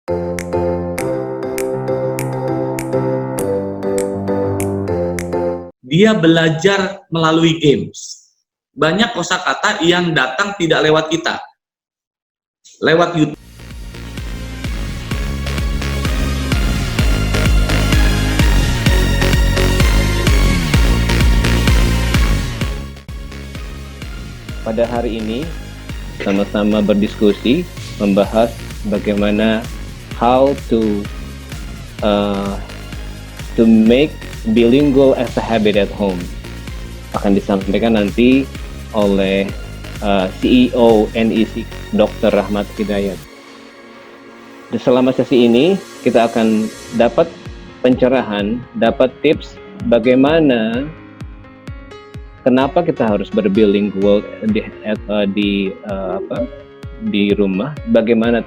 Dia belajar melalui games. Banyak kosakata yang datang tidak lewat kita, lewat YouTube. Pada hari ini sama-sama berdiskusi membahas bagaimana how to make bilingual as a habit at home. Akan disampaikan nanti oleh CEO NEC Dr. Rahmat Hidayat. Selama sesi ini kita akan dapat pencerahan, dapat tips bagaimana kenapa kita harus berbilingual di rumah, bagaimana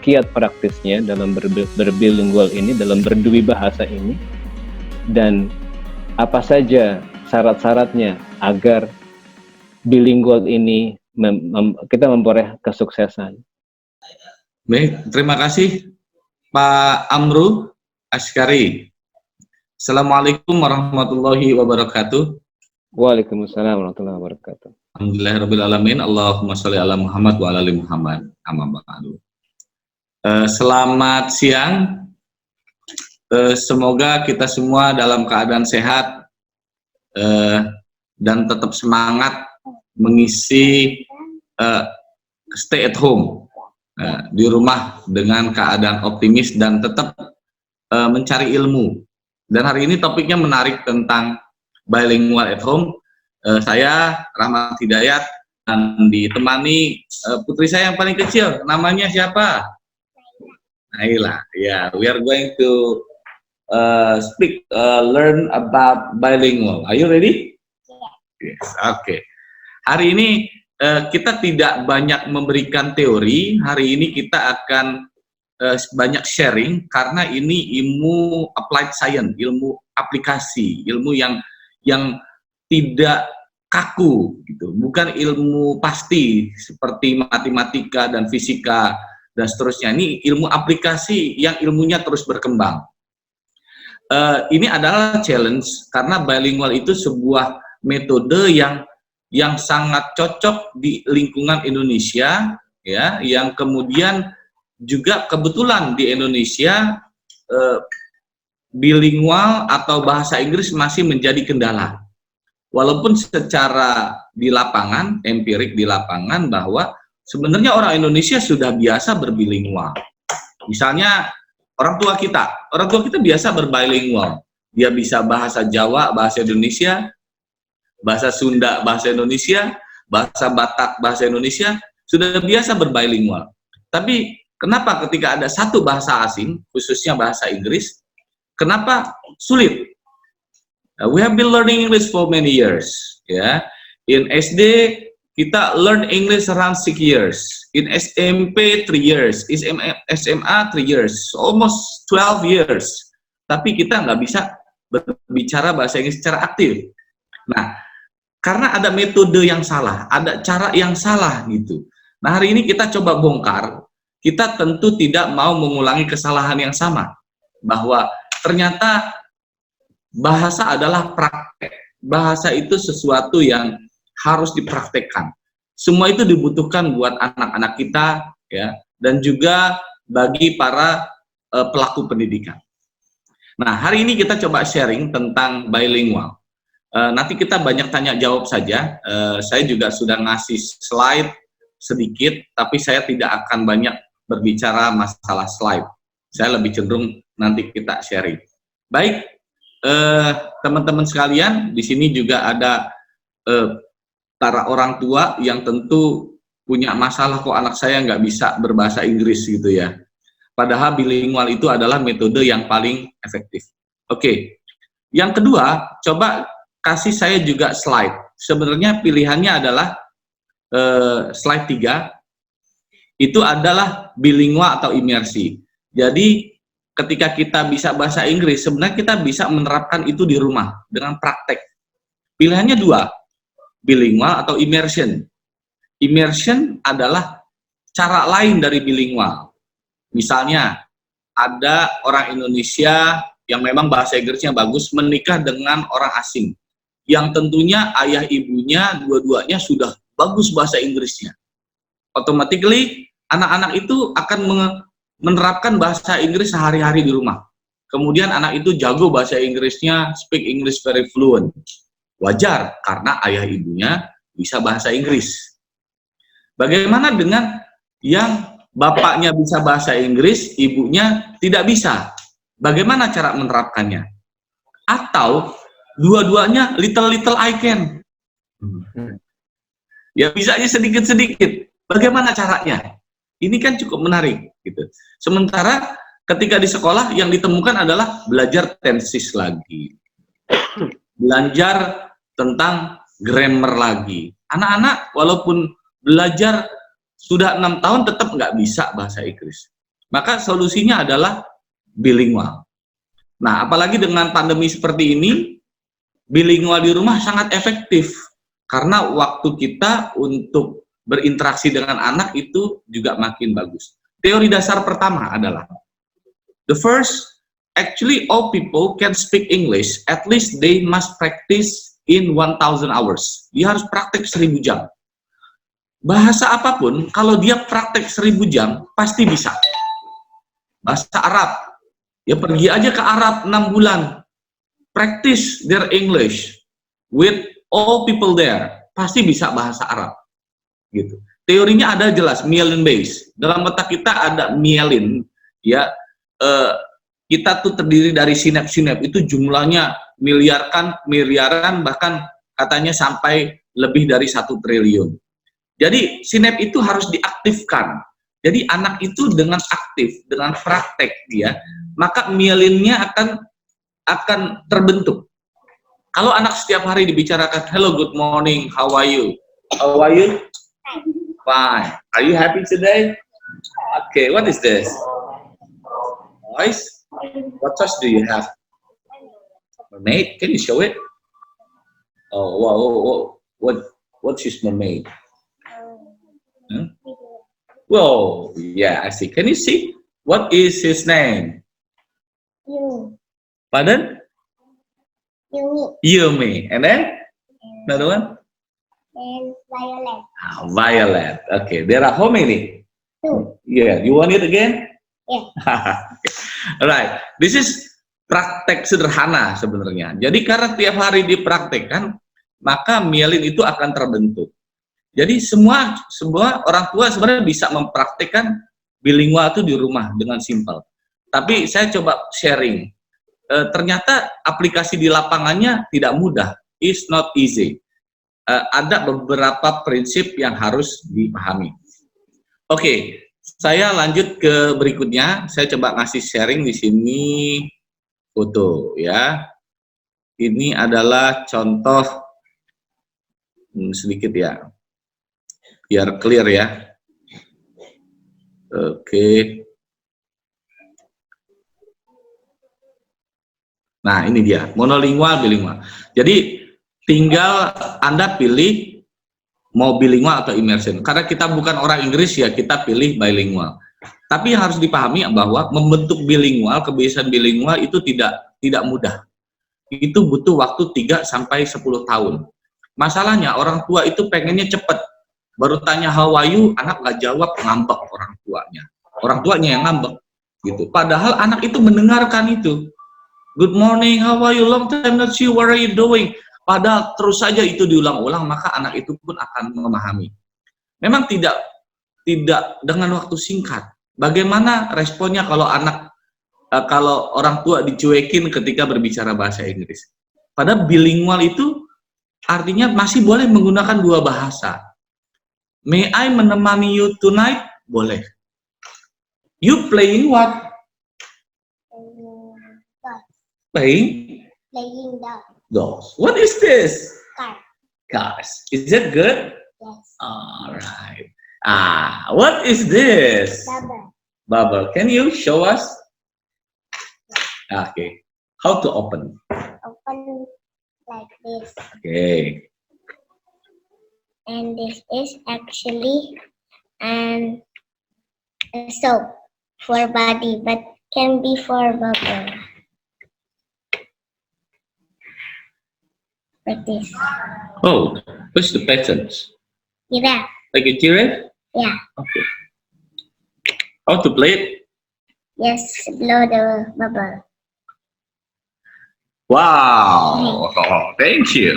kiat praktisnya dalam berbilingual ini, dalam berdui bahasa ini, dan apa saja syarat-syaratnya agar bilingual ini kita memperoleh kesuksesan. Baik, terima kasih Pak Amru Askari. Assalamualaikum warahmatullahi wabarakatuh. Waalaikumsalam warahmatullahi wabarakatuh. Alhamdulillahirrabbilalamin. Allahumma sholli ala Muhammad wa ala ali Muhammad. Amma ba'du. Selamat siang. Semoga kita semua dalam keadaan sehat dan tetap semangat mengisi stay at home di rumah dengan keadaan optimis dan tetap mencari ilmu. Dan hari ini topiknya menarik tentang bilingual at home. Saya Rahmat Hidayat dan ditemani putri saya yang paling kecil. Namanya siapa? Naila. Ya, we are going to learn about bilingual. Are you ready? Yes. Oke. Hari ini kita tidak banyak memberikan teori. Hari ini kita akan banyak sharing karena ini ilmu applied science, ilmu aplikasi, ilmu yang tidak kaku gitu, bukan ilmu pasti seperti matematika dan fisika dan seterusnya. Ini ilmu aplikasi yang ilmunya terus berkembang. Ini adalah challenge karena bilingual itu sebuah metode yang sangat cocok di lingkungan Indonesia, ya, yang kemudian juga kebetulan di Indonesia bilingual atau bahasa Inggris masih menjadi kendala. Walaupun secara di lapangan, empirik di lapangan bahwa sebenarnya orang Indonesia sudah biasa berbilingual. Misalnya orang tua kita biasa berbilingual. Dia bisa bahasa Jawa, bahasa Indonesia, bahasa Sunda, bahasa Indonesia, bahasa Batak, bahasa Indonesia, sudah biasa berbilingual. Tapi kenapa ketika ada satu bahasa asing, khususnya bahasa Inggris, kenapa sulit? We have been learning English for many years. Ya, in SD kita learn English around 6 years. In SMP 3 years. In SMA 3 years. Almost 12 years. Tapi kita nggak bisa berbicara bahasa Inggris secara aktif. Nah, karena ada metode yang salah, ada cara yang salah gitu. Nah, hari ini kita coba bongkar. Kita tentu tidak mau mengulangi kesalahan yang sama. Bahwa ternyata bahasa adalah praktek. Bahasa itu sesuatu yang harus dipraktekkan. Semua itu dibutuhkan buat anak-anak kita, ya, dan juga bagi para pelaku pendidikan. Nah, hari ini kita coba sharing tentang bilingual. Nanti kita banyak tanya jawab saja. Saya juga sudah ngasih slide sedikit, tapi saya tidak akan banyak berbicara masalah slide. Saya lebih cenderung nanti kita sharing. Baik, teman-teman sekalian, di sini juga ada para orang tua yang tentu punya masalah, kok anak saya nggak bisa berbahasa Inggris gitu ya. Padahal bilingual itu adalah metode yang paling efektif. Oke, yang kedua, coba kasih saya juga slide. Sebenarnya pilihannya adalah slide 3, itu adalah bilingual atau imersi. Jadi ketika kita bisa bahasa Inggris, sebenarnya kita bisa menerapkan itu di rumah dengan praktek. Pilihannya 2, bilingual atau immersion. Immersion adalah cara lain dari bilingual. Misalnya, ada orang Indonesia yang memang bahasa Inggrisnya bagus menikah dengan orang asing yang tentunya ayah ibunya dua-duanya sudah bagus bahasa Inggrisnya. Automatically anak-anak itu akan menerapkan bahasa Inggris sehari-hari di rumah. Kemudian anak itu jago bahasa Inggrisnya, speak English very fluent. Wajar karena ayah ibunya bisa bahasa Inggris. Bagaimana dengan yang bapaknya bisa bahasa Inggris, ibunya tidak bisa? Bagaimana cara menerapkannya? Atau dua-duanya little I can. Ya bisanya sedikit-sedikit. Bagaimana caranya? Ini kan cukup menarik gitu. Sementara ketika di sekolah yang ditemukan adalah belajar tenses lagi. Belajar tentang grammar lagi. Anak-anak walaupun belajar sudah 6 tahun tetap nggak bisa bahasa Inggris. Maka solusinya adalah bilingual. Nah, apalagi dengan pandemi seperti ini, bilingual di rumah sangat efektif. Karena waktu kita untuk berinteraksi dengan anak itu juga makin bagus. Teori dasar pertama adalah, the first, actually all people can speak English, at least they must practice in 1000 hours. Dia harus praktek 1000 jam. Bahasa apapun, kalau dia praktek 1000 jam, pasti bisa. Bahasa Arab, ya pergi aja ke Arab 6 bulan. Practice their English with all people there. Pasti bisa bahasa Arab. Gitu. Teorinya ada jelas, myelin base. Dalam otak kita ada myelin, ya. Kita tuh terdiri dari sinap-sinap, itu jumlahnya miliaran, bahkan katanya sampai lebih dari 1 triliun. Jadi sinap itu harus diaktifkan. Jadi anak itu dengan aktif, dengan praktek dia, maka mielinnya akan terbentuk. Kalau anak setiap hari dibicarakan, hello, good morning, how are you? How are you? Fine. Are you happy today? Okay, what is this? Voice? What touch do you have? Mermaid? Can you show it? Oh, wow, what's his mermaid? Hmm? Whoa, yeah, I see. Can you see? What is his name? Yumi. Pardon? Yumi. Yumi. And then? Another one? And Violet. Violet. Okay, there are how many? 2. Yeah, you want it again? Yeah. Alright, this is praktek sederhana sebenarnya. Jadi karena tiap hari dipraktekkan, maka mielin itu akan terbentuk. Jadi semua orang tua sebenarnya bisa mempraktekkan bilingual itu di rumah dengan simpel. Tapi saya coba sharing. Ternyata aplikasi di lapangannya tidak mudah. It's not easy. Ada beberapa prinsip yang harus dipahami. Oke, saya lanjut ke berikutnya. Saya coba ngasih sharing di sini foto ya. Ini adalah contoh sedikit ya, biar clear ya. Oke. Nah, ini dia, monolingual, bilingual. Jadi tinggal Anda pilih mau bilingual atau immersion. Karena kita bukan orang Inggris ya, kita pilih bilingual. Tapi yang harus dipahami bahwa membentuk bilingual, kebiasaan bilingual itu tidak mudah. Itu butuh waktu 3 sampai 10 tahun. Masalahnya orang tua itu pengennya cepat. Baru tanya how are you, anak nggak jawab, ngambek orang tuanya. Orang tuanya yang ngambek gitu. Padahal anak itu mendengarkan itu. Good morning, how are you? Long time not see, what are you doing? Padahal terus saja itu diulang-ulang, maka anak itu pun akan memahami. Memang tidak dengan waktu singkat. Bagaimana responnya kalau kalau orang tua dicuekin ketika berbicara bahasa Inggris? Padahal bilingual itu artinya masih boleh menggunakan 2 bahasa. May I menemani you tonight? Boleh. You playing what? Playing dolls. What is this? Cars. Is that good? Yes. All right. What is this? Bubble. Can you show us? Okay. How to open? Open like this. Okay. And this is actually a soap for body, but can be for bubble. Like this. Oh, what's the patterns? Giraffe. Like a giraffe? Yeah. Okay. How to play it? Yes, blow the bubble. Wow, thank you.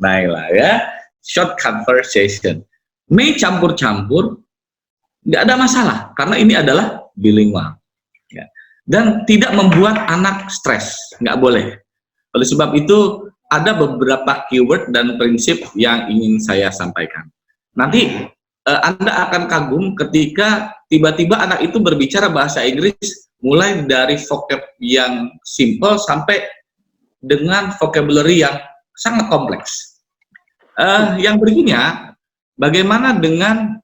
Naila ya, short conversation. Mei campur-campur, nggak ada masalah karena ini adalah bilingual. Ya. Dan tidak membuat anak stres, nggak boleh. Oleh sebab itu ada beberapa keyword dan prinsip yang ingin saya sampaikan. Nanti Anda akan kagum ketika tiba-tiba anak itu berbicara bahasa Inggris mulai dari vocab yang simple sampai dengan vocabulary yang sangat kompleks. Yang berikutnya, bagaimana dengan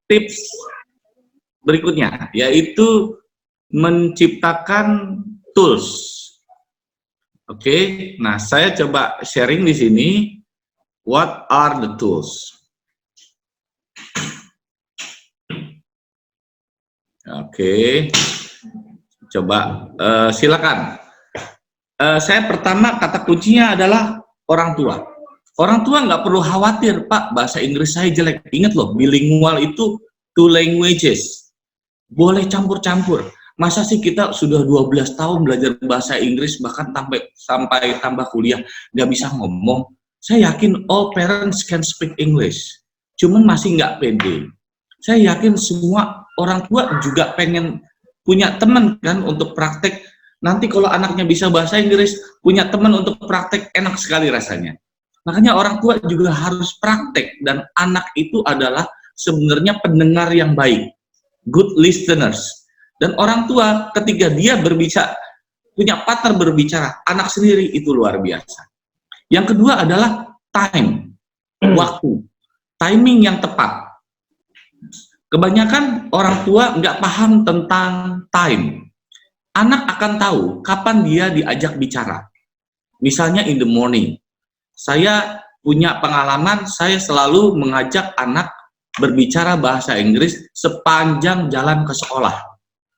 tips berikutnya, yaitu menciptakan tools. Oke, nah saya coba sharing di sini. What are the tools? Oke, coba silakan. Saya pertama kata kuncinya adalah orang tua. Orang tua nggak perlu khawatir, Pak, bahasa Inggris saya jelek. Ingat loh, bilingual itu two languages. Boleh campur-campur. Masa sih kita sudah 12 tahun belajar bahasa Inggris, bahkan sampai tambah kuliah, nggak bisa ngomong. Saya yakin all parents can speak English. Cuman masih nggak pede. Saya yakin semua orang tua juga pengen punya teman kan untuk praktek. Nanti kalau anaknya bisa bahasa Inggris, punya teman untuk praktek, enak sekali rasanya. Makanya orang tua juga harus praktek, dan anak itu adalah sebenarnya pendengar yang baik, good listeners. Dan orang tua ketika dia berbicara, punya partner berbicara, anak sendiri itu luar biasa. Yang kedua adalah time, waktu, timing yang tepat. Kebanyakan orang tua nggak paham tentang time. Anak akan tahu kapan dia diajak bicara. Misalnya in the morning. Saya punya pengalaman, saya selalu mengajak anak berbicara bahasa Inggris sepanjang jalan ke sekolah.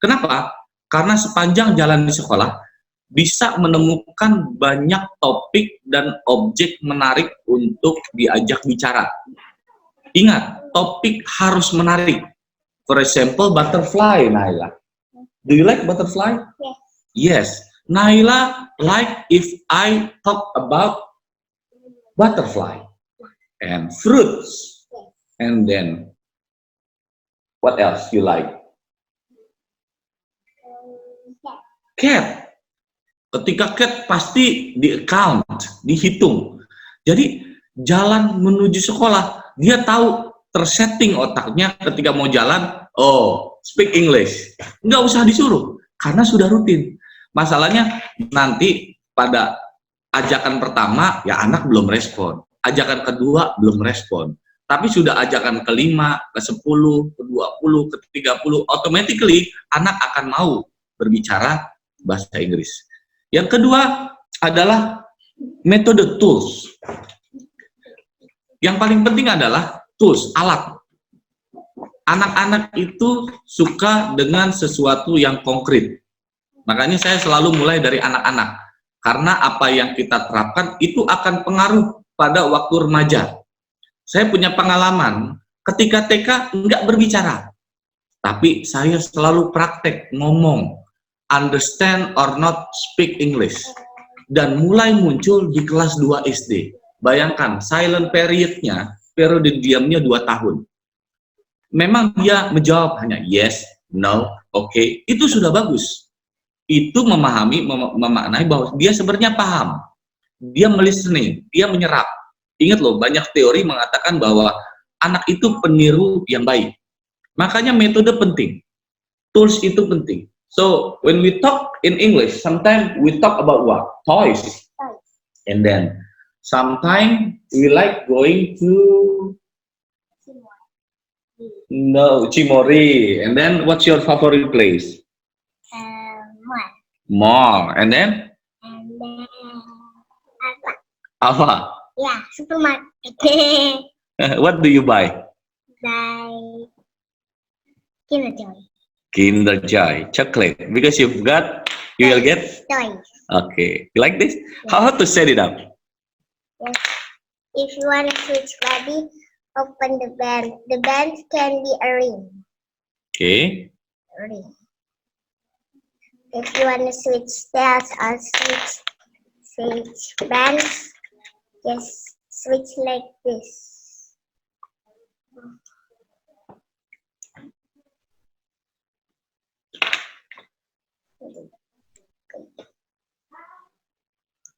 Kenapa? Karena sepanjang jalan di sekolah bisa menemukan banyak topik dan objek menarik untuk diajak bicara. Ingat, topik harus menarik. For example, butterfly, Naila. Do you like butterfly? Yes. Yes. Naila like if I talk about butterfly and fruits. And then, what else you like? Cat. Ketika cat pasti di count, dihitung. Jadi jalan menuju sekolah, dia tahu tersetting otaknya ketika mau jalan, oh speak English. Nggak usah disuruh, karena sudah rutin. Masalahnya nanti pada ajakan pertama, ya anak belum respon. Ajakan kedua belum respon. Tapi sudah ajakan kelima, ke-10, ke-20, ke-30, automatically anak akan mau berbicara bahasa Inggris. Yang kedua adalah metode tools. Yang paling penting adalah tools, alat. Anak-anak itu suka dengan sesuatu yang konkret. Makanya saya selalu mulai dari anak-anak. Karena apa yang kita terapkan itu akan pengaruh pada waktu remaja. Saya punya pengalaman, ketika TK nggak berbicara. Tapi saya selalu praktek ngomong. Understand or not speak English. Dan mulai muncul di kelas 2 SD. Bayangkan, silent periodnya, periode diamnya 2 tahun. Memang dia menjawab hanya yes, no, okay. Itu sudah bagus. Itu memaknai bahwa dia sebenarnya paham. Dia listening, dia menyerap. Ingat loh, banyak teori mengatakan bahwa anak itu peniru yang baik. Makanya metode penting. Tools itu penting. So, when we talk in English, sometimes we talk about what? Toys. And then, sometimes we like going to Cimory. And then, what's your favorite place? Mall. Mall. And then? And then Apa? yeah, supermarket. What do you buy? Like Kinder Joy. Kinder Joy, chocolate. Because you will get. Toys. Okay, you like this? How to set it up? Yes. If you want to switch body, open the band. The band can be a ring. Okay. Ring. If you want to switch styles or switch bands, just switch like this.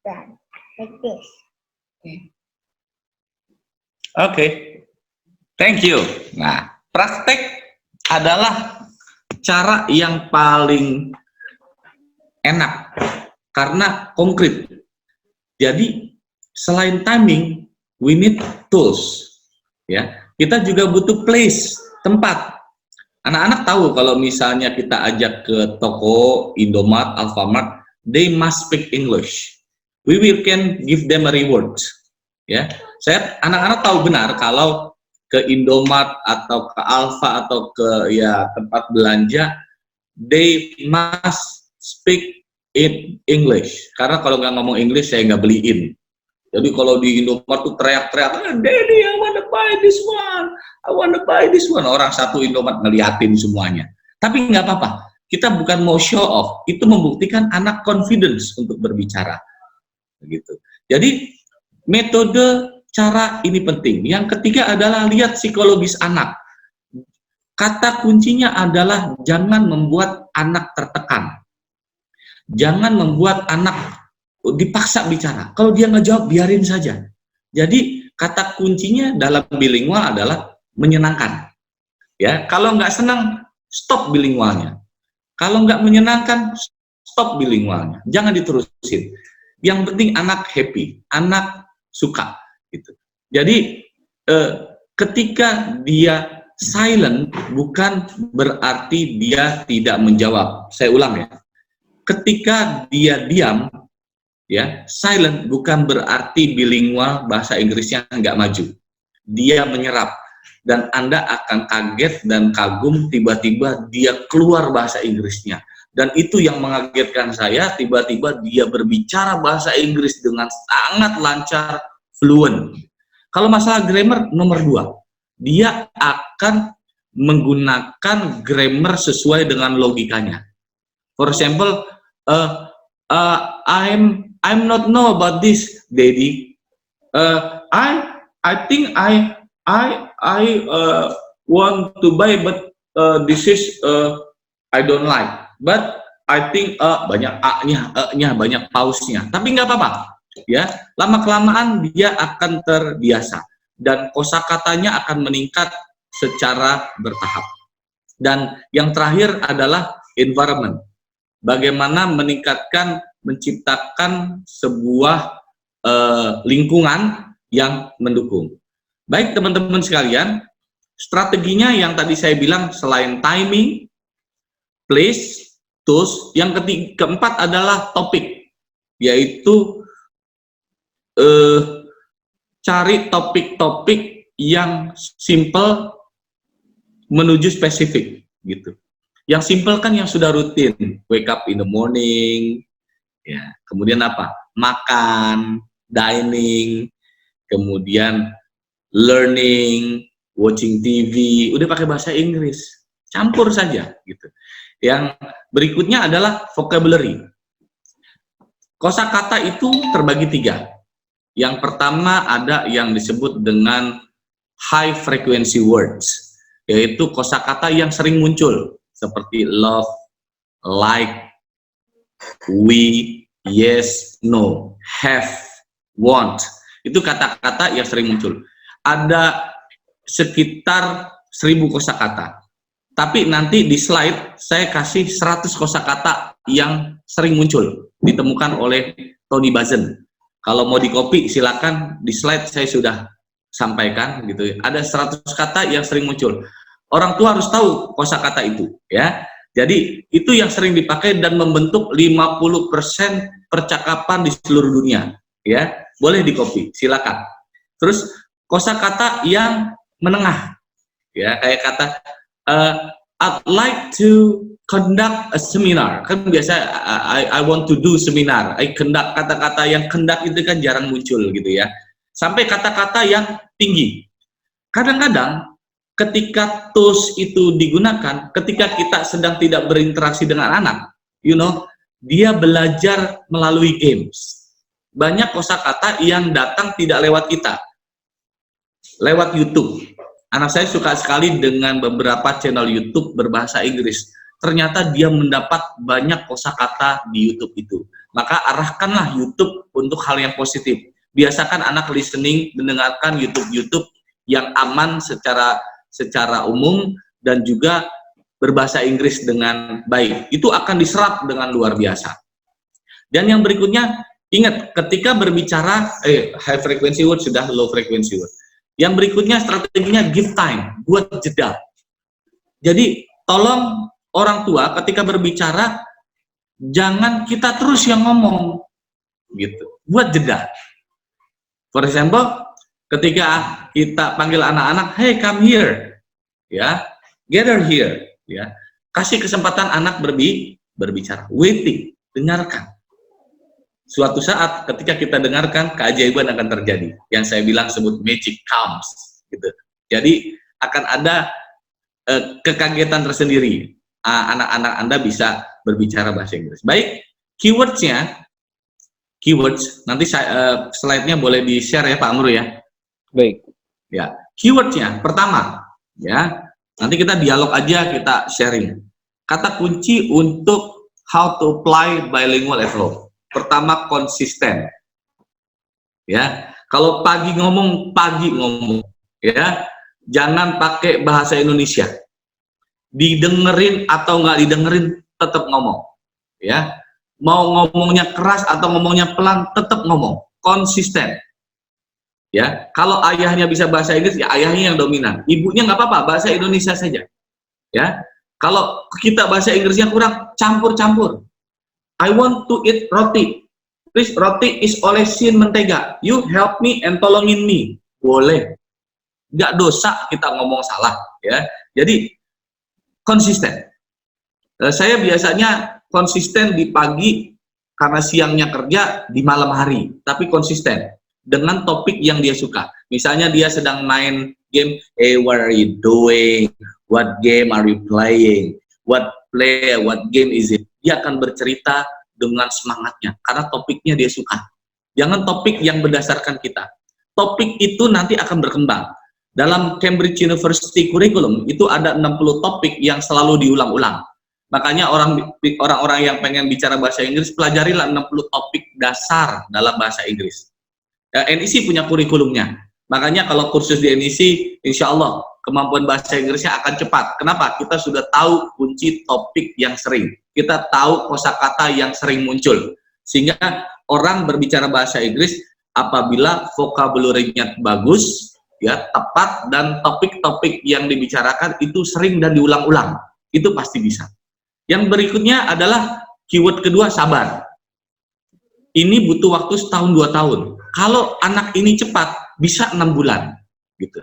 Band like this. Oke, thank you. Nah, praktek adalah cara yang paling enak karena konkret. Jadi selain timing, we need tools. Ya, kita juga butuh place, tempat. Anak-anak tahu kalau misalnya kita ajak ke toko Indomaret, Alfamart, they must speak English. We will can give them a reward. Ya, anak-anak tahu benar kalau ke Indomaret atau ke Alfa atau ke tempat belanja, they must speak in English. Karena kalau nggak ngomong English saya nggak beliin. Jadi kalau di Indomaret tuh teriak-teriak, Daddy, I wanna buy this one, I wanna buy this one. Orang satu Indomaret ngeliatin semuanya. Tapi nggak apa-apa. Kita bukan mau show off. Itu membuktikan anak confidence untuk berbicara. Begitu. Jadi metode cara ini penting. Yang ketiga adalah lihat psikologis anak. Kata kuncinya adalah jangan membuat anak tertekan. Jangan membuat anak dipaksa bicara. Kalau dia nggak jawab, biarin saja. Jadi kata kuncinya dalam bilingual adalah menyenangkan. Ya, kalau nggak senang, stop bilingualnya. Kalau nggak menyenangkan, stop bilingualnya. Jangan diterusin. Yang penting anak happy, anak suka. Gitu. Jadi ketika dia silent bukan berarti dia tidak menjawab. Saya ulang ya. Ketika dia diam, ya, silent bukan berarti bilingual bahasa Inggrisnya nggak maju. Dia menyerap dan Anda akan kaget dan kagum tiba-tiba dia keluar bahasa Inggrisnya. Dan itu yang mengagetkan saya, tiba-tiba dia berbicara bahasa Inggris dengan sangat lancar, fluent. Kalau masalah grammar nomor 2, dia akan menggunakan grammar sesuai dengan logikanya. For example, I'm not know about this, Daddy. I think I want to buy, but this is I don't like. But I think banyak a-nya, banyak pause-nya. Tapi nggak apa-apa, ya. Lama-kelamaan dia akan terbiasa dan kosakatanya akan meningkat secara bertahap. Dan yang terakhir adalah environment. Bagaimana menciptakan sebuah lingkungan yang mendukung. Baik teman-teman sekalian, strateginya yang tadi saya bilang selain timing, place, tools, yang keempat adalah topik, yaitu cari topik-topik yang simple menuju spesifik gitu. Yang simple kan yang sudah rutin, wake up in the morning, ya. Kemudian apa? Makan, dining, kemudian learning, watching TV, udah pakai bahasa Inggris, campur saja gitu. Yang berikutnya adalah vocabulary. Kosakata itu terbagi 3. Yang pertama ada yang disebut dengan high frequency words, yaitu kosakata yang sering muncul seperti love, like, we, yes, no, have, want. Itu kata-kata yang sering muncul. Ada sekitar 1000 kosakata. Tapi nanti di slide saya kasih 100 kosakata yang sering muncul, ditemukan oleh Tony Bazen. Kalau mau di-copy silakan, di slide saya sudah sampaikan gitu. Ada 100 kata yang sering muncul. Orang tua harus tahu kosakata itu, ya. Jadi itu yang sering dipakai dan membentuk 50% percakapan di seluruh dunia, ya. Boleh di-copy, silakan. Terus kosakata yang menengah, ya, kayak kata I'd like to conduct a seminar. Kan biasa I want to do seminar. I conduct, kata-kata yang conduct itu kan jarang muncul gitu ya. Sampai kata-kata yang tinggi. Kadang-kadang ketika tools itu digunakan, ketika kita sedang tidak berinteraksi dengan anak, dia belajar melalui games. Banyak kosakata yang datang tidak lewat kita, lewat YouTube. Anak saya suka sekali dengan beberapa channel YouTube berbahasa Inggris. Ternyata dia mendapat banyak kosakata di YouTube itu. Maka arahkanlah YouTube untuk hal yang positif. Biasakan anak listening, mendengarkan YouTube yang aman secara umum dan juga berbahasa Inggris dengan baik. Itu akan diserap dengan luar biasa. Dan yang berikutnya, ingat ketika berbicara high frequency word sudah, low frequency word. Yang berikutnya strateginya give time, buat jeda. Jadi tolong orang tua ketika berbicara jangan kita terus yang ngomong gitu. Buat jeda. For example, ketika kita panggil anak-anak, hey come here, ya, gather here, ya, kasih kesempatan anak berbicara, waiting, dengarkan. Suatu saat ketika kita dengarkan, keajaiban akan terjadi. Yang saya bilang sebut magic comes, gitu. Jadi akan ada kekagetan tersendiri. Anak-anak Anda bisa berbicara bahasa Inggris. Baik, keywords, nanti slide-nya boleh di-share ya Pak Amru ya. Baik. Ya, keywordnya pertama, ya. Nanti kita dialog aja, kita sharing. Kata kunci untuk how to apply bilingual at home. Pertama, konsisten. Ya, kalau pagi ngomong, ya. Jangan pakai bahasa Indonesia. Didengerin atau nggak didengerin, tetap ngomong. Ya, mau ngomongnya keras atau ngomongnya pelan, tetap ngomong. Konsisten. Ya, kalau ayahnya bisa bahasa Inggris, ya ayahnya yang dominan. Ibunya nggak apa-apa, bahasa Indonesia saja. Ya, kalau kita bahasa Inggrisnya kurang, campur-campur. I want to eat roti. Please, roti is olesin mentega. You help me and tolongin me. Boleh. Nggak dosa kita ngomong salah. Ya, jadi konsisten. Saya biasanya konsisten di pagi karena siangnya kerja, di malam hari. Tapi konsisten dengan topik yang dia suka. Misalnya dia sedang main game, hey, what are you doing? What game are you playing? What game is it? Dia akan bercerita dengan semangatnya, karena topiknya dia suka. Jangan topik yang berdasarkan kita. Topik itu nanti akan berkembang. Dalam Cambridge University Curriculum, itu ada 60 topik yang selalu diulang-ulang. Makanya orang-orang yang pengen bicara bahasa Inggris, pelajarilah 60 topik dasar dalam bahasa Inggris. NEC punya kurikulumnya. Makanya kalau kursus di NEC, insya Allah kemampuan bahasa Inggrisnya akan cepat. Kenapa? Kita sudah tahu kunci topik yang sering. Kita tahu kosakata yang sering muncul. Sehingga orang berbicara bahasa Inggris apabila vocabulary-nya bagus, ya, tepat, dan topik-topik yang dibicarakan itu sering dan diulang-ulang. Itu pasti bisa. Yang berikutnya adalah keyword kedua, sabar. Ini butuh waktu setahun 2 tahun. Kalau anak ini cepat, bisa 6 bulan. Gitu.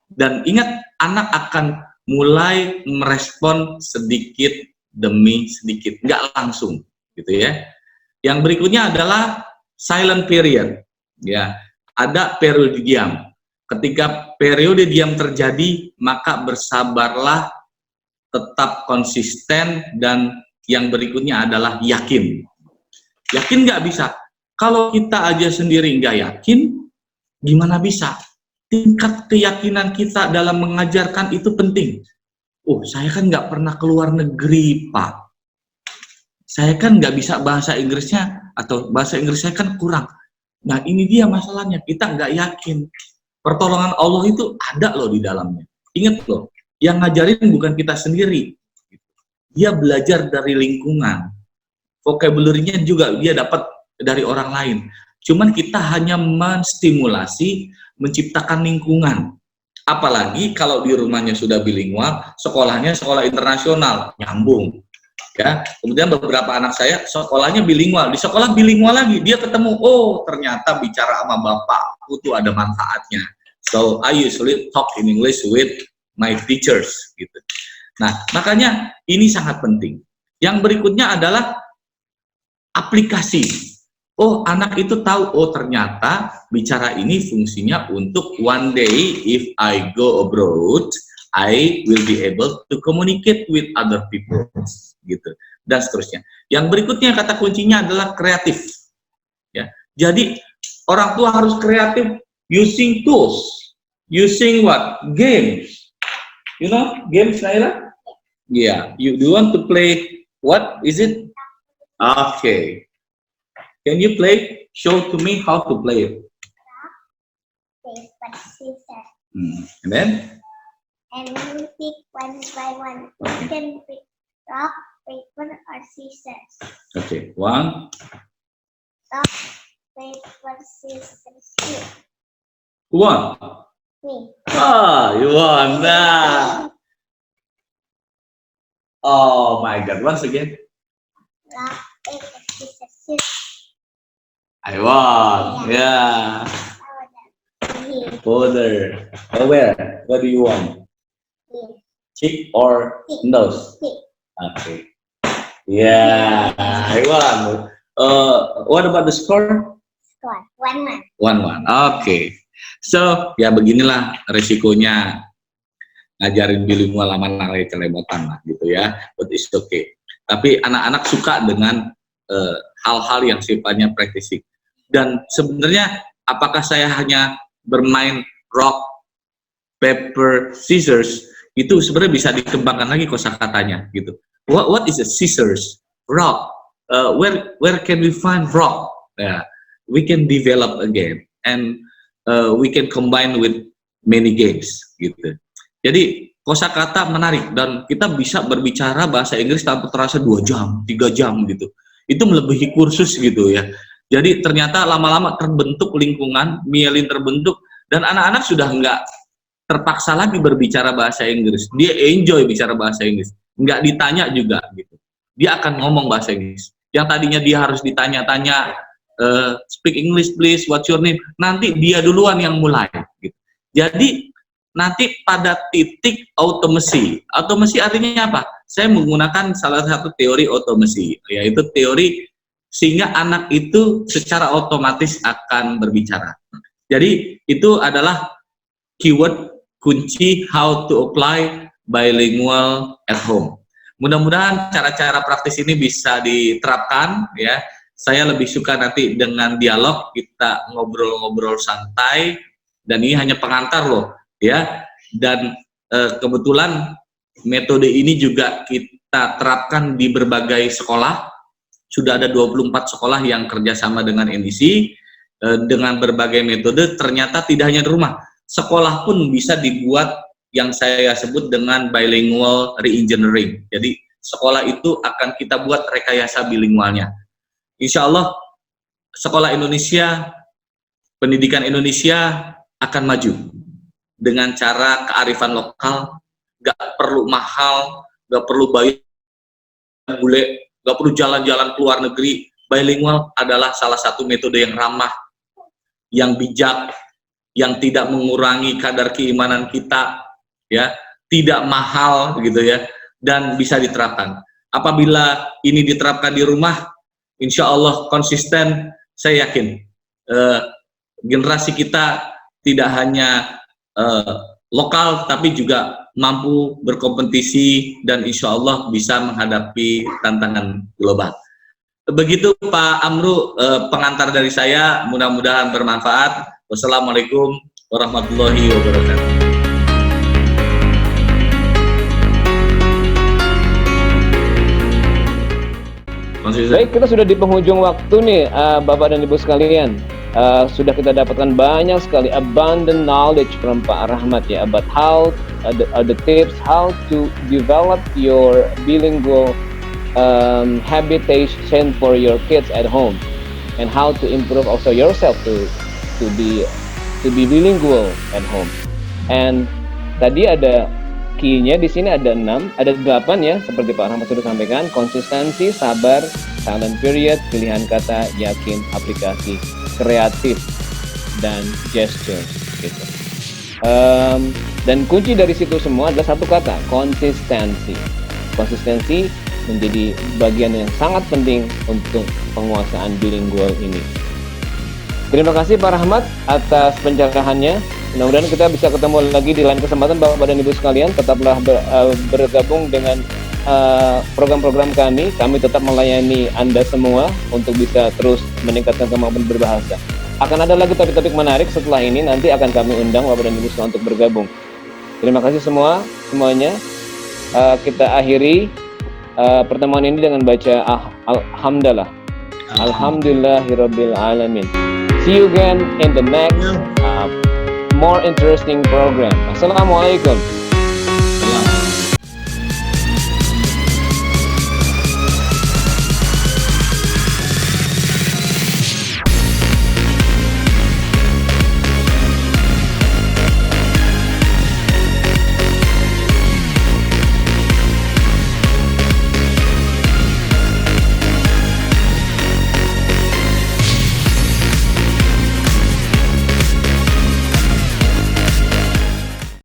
Dan ingat, anak akan mulai merespon sedikit demi sedikit, nggak langsung, gitu ya. Yang berikutnya adalah silent period. Ya, ada periode diam. Ketika periode diam terjadi, maka bersabarlah, tetap konsisten, dan yang berikutnya adalah yakin. Yakin nggak bisa. Kalau kita aja sendiri nggak yakin, gimana bisa? Tingkat keyakinan kita dalam mengajarkan itu penting. Oh, saya kan nggak pernah keluar negeri, Pak. Saya kan nggak bisa bahasa Inggrisnya, atau bahasa Inggris saya kan kurang. Nah, ini dia masalahnya. Kita nggak yakin. Pertolongan Allah itu ada loh di dalamnya. Ingat loh, yang ngajarin bukan kita sendiri. Dia belajar dari lingkungan. Vocabulary-nya juga dia dapat dari orang lain. Cuman kita hanya menstimulasi, menciptakan lingkungan. Apalagi kalau di rumahnya sudah bilingual, sekolahnya sekolah internasional, nyambung. Ya, kemudian beberapa anak saya sekolahnya bilingual, di sekolah bilingual lagi, dia ketemu, oh ternyata bicara sama bapak itu ada manfaatnya. So I usually talk in English with my teachers, gitu. Nah, makanya ini sangat penting. Yang berikutnya adalah aplikasi. Oh, anak itu tahu, oh ternyata bicara ini fungsinya untuk one day if I go abroad, I will be able to communicate with other people, gitu, dan seterusnya. Yang berikutnya kata kuncinya adalah kreatif. Ya, jadi orang tua harus kreatif using tools, using what? Games. You know, games, Naila? Yeah, you do want to play what is it? Okay. Can you play? Show to me how to play it. Paper, scissors. And then? And we pick one by one. You can pick rock, paper, or scissors. Okay, one. Rock, paper, scissors, shoot. Who won? Me. Ah, you won. Nah. Oh my God, once again. Rock, paper, scissors, shoot. I won. Yeah. Here. Further. Where? What do you want? Here. Cheek or nose? Here. Okay. Yeah, I won. What about the score? Score. 1-1. 1-1. Oke. So, ya beginilah resikonya ngajarin bilingual sama anak celemotan lah gitu ya. But it's okay. Tapi anak-anak suka dengan hal-hal yang sifatnya praktisik. Dan sebenarnya apakah saya hanya bermain rock, paper, scissors, itu sebenarnya bisa dikembangkan lagi kosakatanya gitu. What is a scissors? Rock. Where can we find rock? We can develop a game and we can combine with many games gitu. Jadi kosakata menarik dan kita bisa berbicara bahasa Inggris tanpa terasa 2 jam, 3 jam gitu. Itu melebihi kursus gitu ya. Jadi ternyata lama-lama terbentuk lingkungan, mielin terbentuk, dan anak-anak sudah nggak terpaksa lagi berbicara bahasa Inggris. Dia enjoy bicara bahasa Inggris. Nggak ditanya juga gitu. Dia akan ngomong bahasa Inggris. Yang tadinya dia harus ditanya-tanya, speak English please, what's your name? Nanti dia duluan yang mulai. Gitu. Jadi nanti pada titik automasi. Automasi artinya apa? Saya menggunakan salah satu teori automasi, yaitu teori sehingga anak itu secara otomatis akan berbicara. Jadi itu adalah keyword kunci how to apply bilingual at home. Mudah-mudahan cara-cara praktis ini bisa diterapkan ya. Saya lebih suka nanti dengan dialog, kita ngobrol-ngobrol santai, dan ini hanya pengantar loh ya. Dan kebetulan metode ini juga kita terapkan di berbagai sekolah. Sudah ada 24 sekolah yang kerjasama dengan NEC dengan berbagai metode. Ternyata tidak hanya di rumah, sekolah pun bisa dibuat yang saya sebut dengan bilingual re-engineering. Jadi sekolah itu akan kita buat rekayasa bilingualnya. Insya Allah sekolah Indonesia, pendidikan Indonesia akan maju dengan cara kearifan lokal, gak perlu mahal, gak perlu bayar bule, gak perlu jalan-jalan ke luar negeri. Bilingual adalah salah satu metode yang ramah, yang bijak, yang tidak mengurangi kadar keimanan kita, ya, tidak mahal gitu ya, dan bisa diterapkan. Apabila ini diterapkan di rumah, insya Allah konsisten, saya yakin generasi kita tidak hanya lokal, tapi juga mampu berkompetisi dan insya Allah bisa menghadapi tantangan global. Begitu Pak Amru, pengantar dari saya, mudah-mudahan bermanfaat. Wassalamualaikum warahmatullahi wabarakatuh. Baik, kita sudah di penghujung waktu nih, Bapak dan Ibu sekalian. Sudah kita dapatkan banyak sekali abundant knowledge from Pak Rahmat ya about how the tips how to develop your bilingual habitation for your kids at home, and how to improve also yourself to be bilingual at home. And tadi ada key-nya di sini ada 8 ya, seperti Pak Rahmat sudah sampaikan: konsistensi, sabar, silent period, pilihan kata, yakin, aplikasi, kreatif, dan gesture gitu. Dan kunci dari situ semua adalah satu kata, konsistensi. Konsistensi menjadi bagian yang sangat penting untuk penguasaan bilingual ini. Terima kasih Pak Rahmat atas pencerahannya. Mudah-mudahan kita bisa ketemu lagi di lain kesempatan Bapak dan Ibu sekalian. Tetaplah bergabung dengan program-program kami. Kami tetap melayani Anda semua untuk bisa terus meningkatkan kemampuan berbahasa. Akan ada lagi topik-topik menarik setelah ini, nanti akan kami undang Bapak dan Ibu sekalian untuk bergabung. Terima kasih semuanya. Kita akhiri pertemuan ini dengan baca Alhamdulillah. Alhamdulillahirabbil alamin. See you again in the next more interesting program. Assalamualaikum.